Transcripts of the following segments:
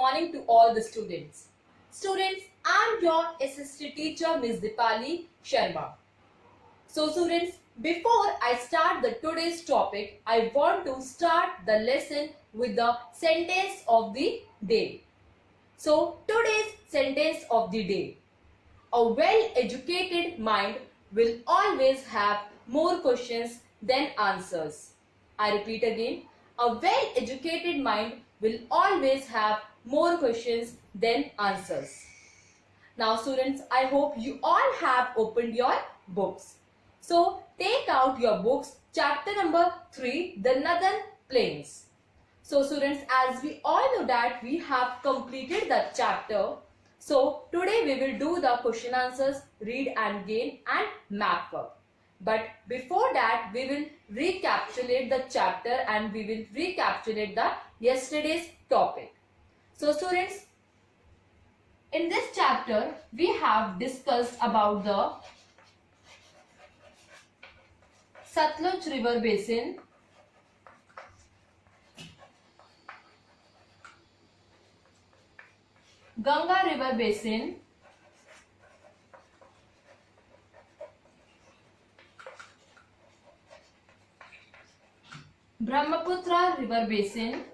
morning to all the students. Students, I am your assistant teacher Ms. Dipali Sharma. So students, before I start the today's topic, I want to start the lesson with the sentence of the day. So today's sentence of the day. A well-educated mind will always have more questions than answers. I repeat again. A well-educated mind will always have more questions than answers. Now students, I hope you all have opened your books. So take out your books, chapter number 3, the Northern Plains. So students, as we all know that we have completed the chapter. So today we will do the question answers, read and gain and map work. But before that we will recapitulate the chapter and we will recapitulate the yesterday's topic. So students, in this chapter we have discussed about the Satluj River Basin, Ganga River Basin, Brahmaputra River Basin,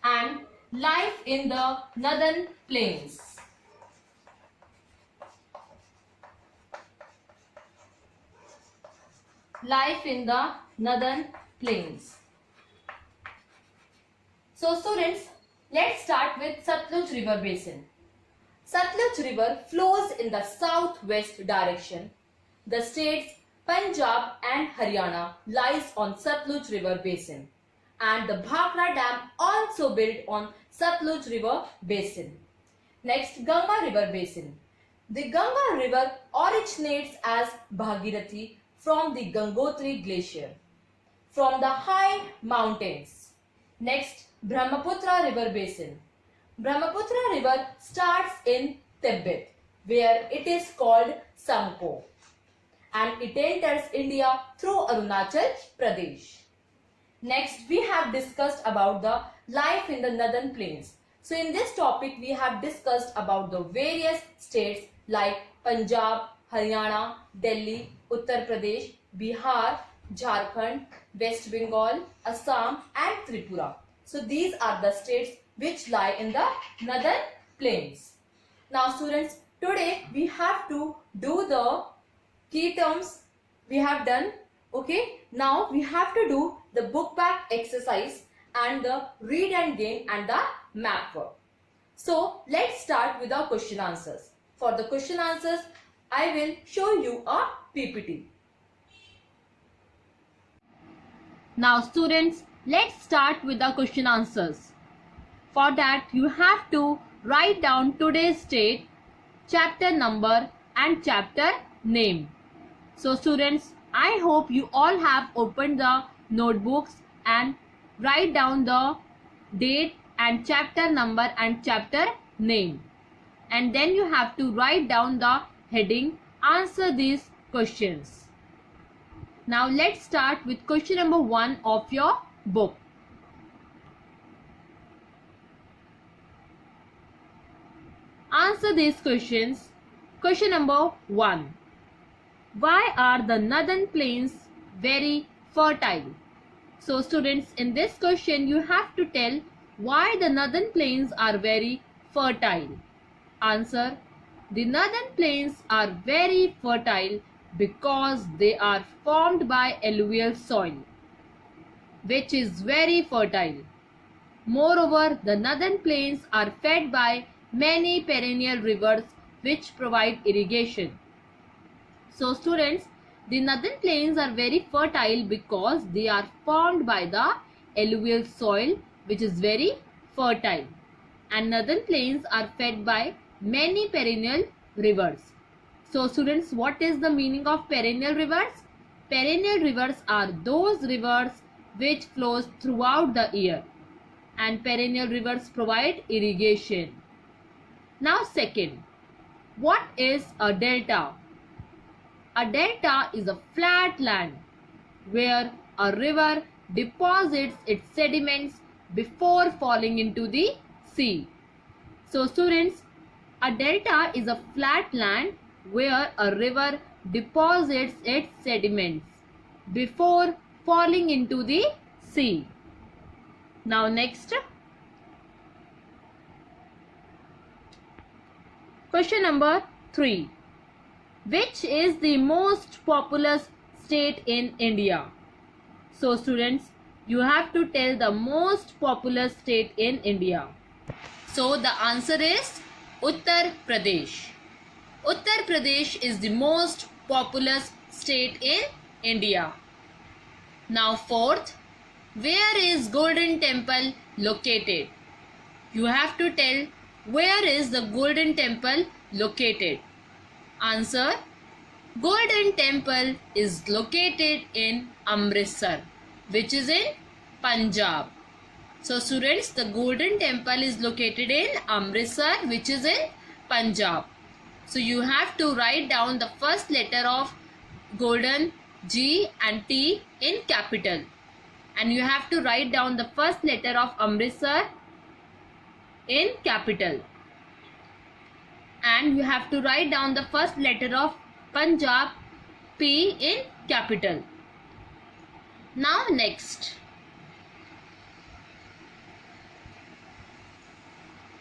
and life in the Northern Plains. Life in the Northern Plains. So students, let's start with Satluj River Basin. Satluj River flows in the southwest direction. The states Punjab and Haryana lies on Satluj River Basin, and the Bhakra Dam also built on Satluj River Basin. Next, Ganga River Basin. The Ganga River originates as Bhagirathi from the Gangotri Glacier, from the high mountains. Next, Brahmaputra River Basin. Brahmaputra River starts in Tibet, where it is called Sampo, and it enters India through Arunachal Pradesh. Next, we have discussed about the life in the Northern Plains. So in this topic, we have discussed about the various states like Punjab, Haryana, Delhi, Uttar Pradesh, Bihar, Jharkhand, West Bengal, Assam and Tripura. So these are the states which lie in the Northern Plains. Now students, today we have to do the key terms we have done. Okay, now we have to do the book back exercise and the read and gain and the map work. So let's start with our question answers. For the question answers, I will show you a PPT. Now students, let's start with the question answers. For that you have to write down today's date, chapter number and chapter name. So students, I hope you all have opened the notebooks and write down the date and chapter number and chapter name. And then you have to write down the heading, answer these questions. Now let's start with question number 1 of your book. Answer these questions. Question number 1. Why are the Northern Plains very fertile? So students, in this question you have to tell why the Northern Plains are very fertile. Answer. The Northern Plains are very fertile because they are formed by alluvial soil, which is very fertile. Moreover, the Northern Plains are fed by many perennial rivers which provide irrigation. So students, the Northern Plains are very fertile because they are formed by the alluvial soil which is very fertile, and Northern Plains are fed by many perennial rivers. So students, what is the meaning of perennial rivers? Perennial rivers are those rivers which flows throughout the year, and perennial rivers provide irrigation. Now second, What is a delta? A delta is a flat land where a river deposits its sediments before falling into the sea. So students, a delta is a flat land where a river deposits its sediments before falling into the sea. Now next, question number 3. Which is the most populous state in India? So students, you have to tell the most populous state in India. So the answer is Uttar Pradesh. Uttar Pradesh is the most populous state in India. Now fourth, where is Golden Temple located? You have to tell where is the Golden Temple located. Answer, Golden Temple is located in Amritsar, which is in Punjab. So students, the Golden Temple is located in Amritsar, which is in Punjab. So you have to write down the first letter of Golden, G and T in capital. And you have to write down the first letter of Amritsar in capital. And you have to write down the first letter of Punjab, P in capital. Now next.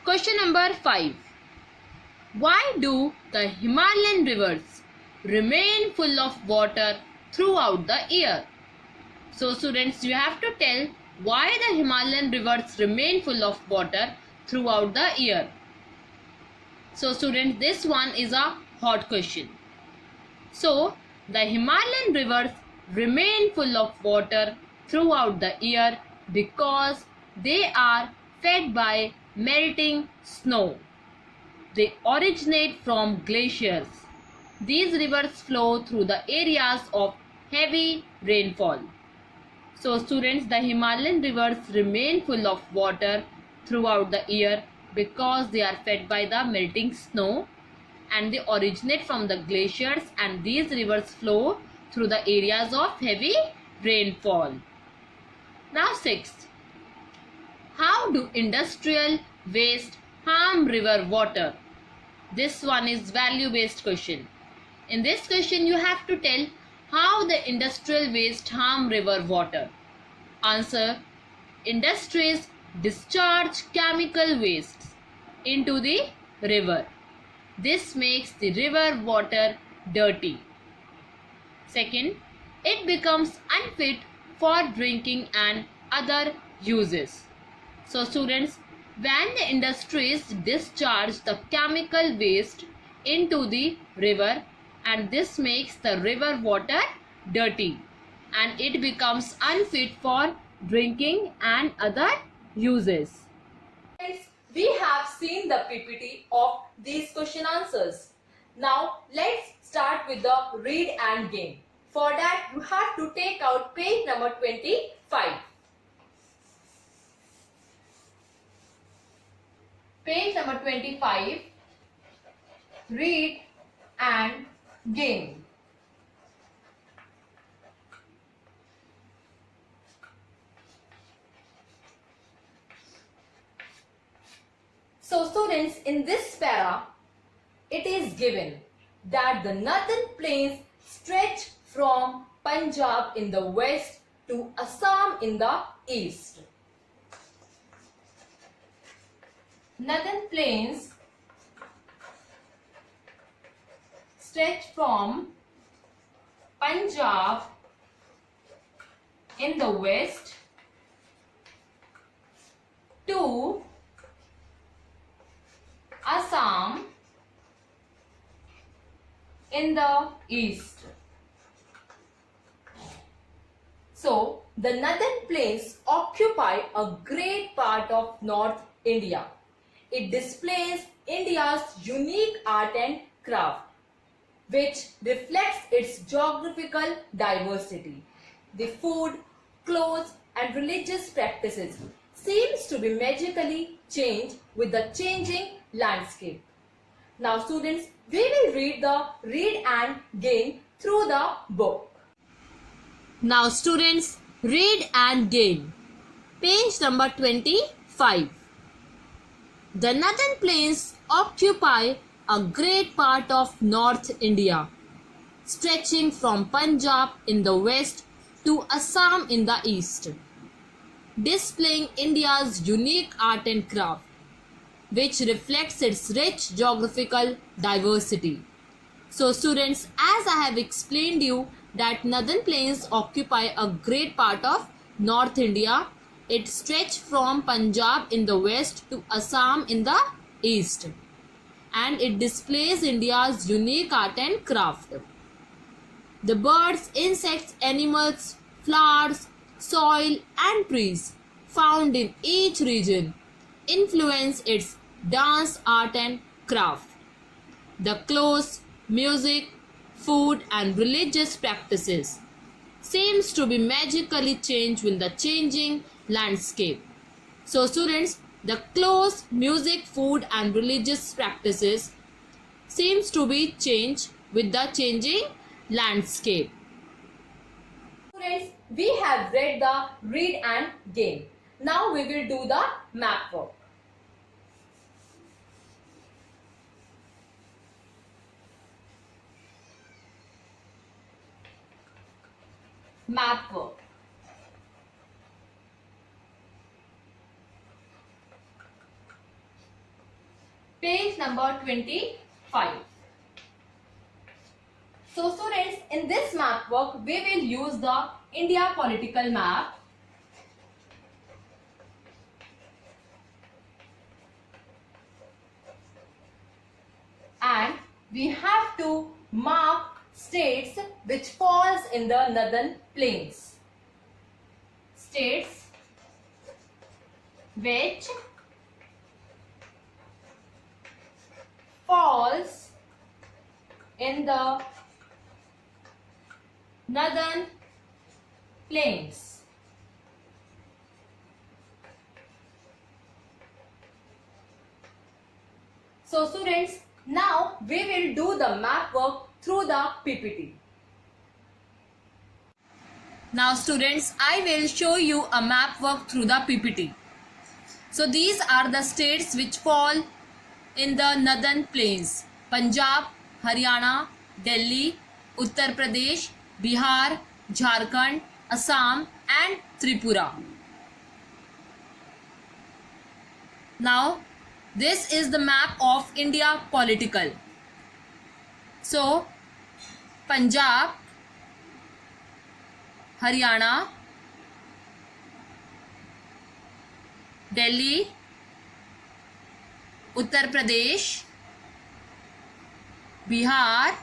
Question number 5. Why do the Himalayan rivers remain full of water throughout the year? So students, you have to tell why the Himalayan rivers remain full of water throughout the year. So students, this one is a hot question. So the Himalayan rivers remain full of water throughout the year because they are fed by melting snow. They originate from glaciers. These rivers flow through the areas of heavy rainfall. So students, the Himalayan rivers remain full of water throughout the year because they are fed by the melting snow and they originate from the glaciers, and these rivers flow through the areas of heavy rainfall. Now sixth, how do industrial waste harm river water? This one is value based question. In this question you have to tell how the industrial waste harm river water. Answer, industries discharge chemical wastes into the river. This makes the river water dirty. Second, it becomes unfit for drinking and other uses. So students, when the industries discharge the chemical waste into the river, and this makes the river water dirty and it becomes unfit for drinking and other uses. We have seen the PPT of these question answers. Now let's start with the read and gain. For that you have to take out page number 25. Page number 25, read and gain. So students, in this para, it is given that the northern plains stretch from Punjab in the west to Assam in the east. Northern plains stretch from Punjab in the west to Assam in the east. So, the northern plains occupy a great part of North India. It displays India's unique art and craft, which reflects its geographical diversity. The food, clothes and religious practices seems to be magically changed with the changing landscape. Now students, we will read and gain through the book. Now students, read and gain. Page number 25. The Northern Plains occupy a great part of North India, stretching from Punjab in the west to Assam in the east, displaying India's unique art and craft, which reflects its rich geographical diversity. So students, as I have explained you that Northern Plains occupy a great part of North India. It stretches from Punjab in the west to Assam in the east, and it displays India's unique art and craft. The birds, insects, animals, flowers, soil and trees found in each region influence its dance, art and craft. The clothes, music, food and religious practices seems to be magically changed with the changing landscape. So students, the clothes, music, food and religious practices seems to be changed with the changing landscape. Students, we have read the read and gain. Now we will do the map work. Map work. Page number 25. So students, in this map work, we will use the India political map. And we have to mark states which falls in the Northern Plains. States which falls in the Northern Plains. So students, now we will do the map work through the PPT. Now students, I will show you a map work through the PPT. So these are the states which fall in the Northern Plains: Punjab, Haryana, Delhi, Uttar Pradesh, Bihar, Jharkhand, Assam and Tripura. Now this is the map of India political. So Punjab, Haryana, Delhi, Uttar Pradesh, Bihar,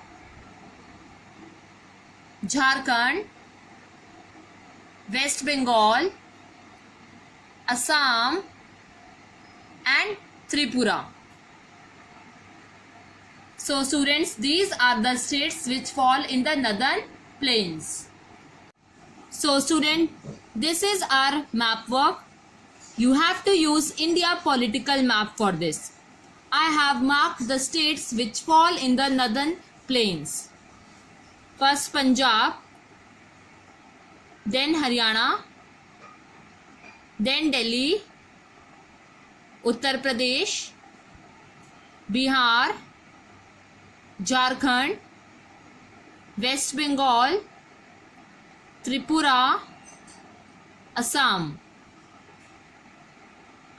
Jharkhand, West Bengal, Assam and Tripura. So students, these are the states which fall in the Northern Plains. So student, this is our map work. You have to use India political map for this. I have marked the states which fall in the Northern Plains. First Punjab, then Haryana, then Delhi, Uttar Pradesh, Bihar, Jharkhand, West Bengal, Tripura, Assam.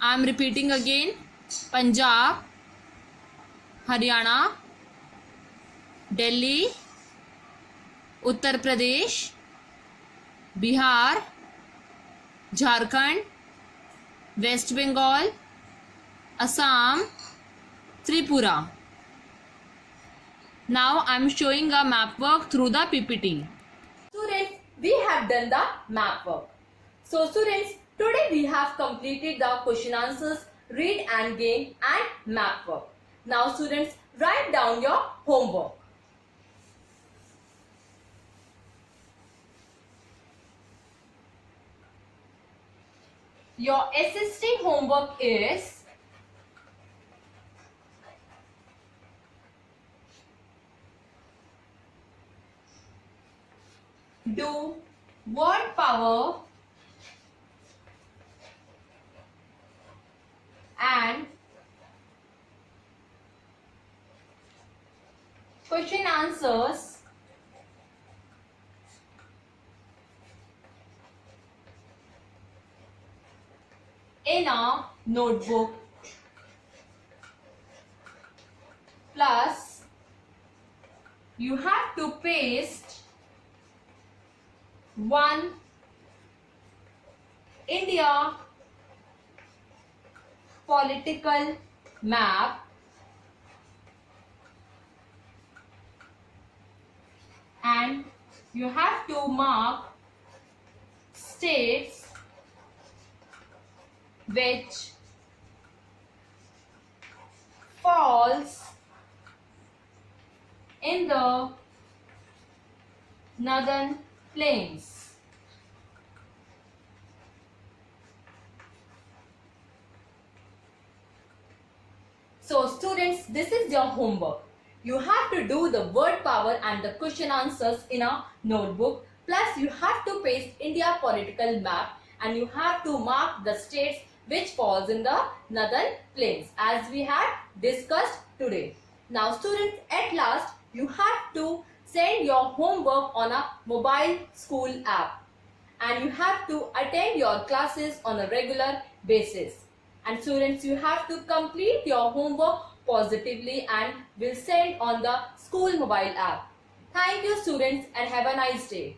I am repeating again: Punjab, Haryana, Delhi, Uttar Pradesh, Bihar, Jharkhand, West Bengal, Assam, Tripura. Now I am showing a map work through the PPT. Students, we have done the map work. So students, today we have completed the question answers, read and gain and map work. Now students, write down your homework. Your SST homework is do word power and question answers in a notebook, plus you have to paste one India political map and you have to mark states which falls in the northern plains. So students, this is your homework. You have to do the word power and the question answers in a notebook. Plus you have to paste India political map and you have to mark the states which falls in the northern plains as we had discussed today. Now students, at last you have to send your homework on a mobile school app and you have to attend your classes on a regular basis. And students, you have to complete your homework positively and will send on the school mobile app. Thank you students and have a nice day.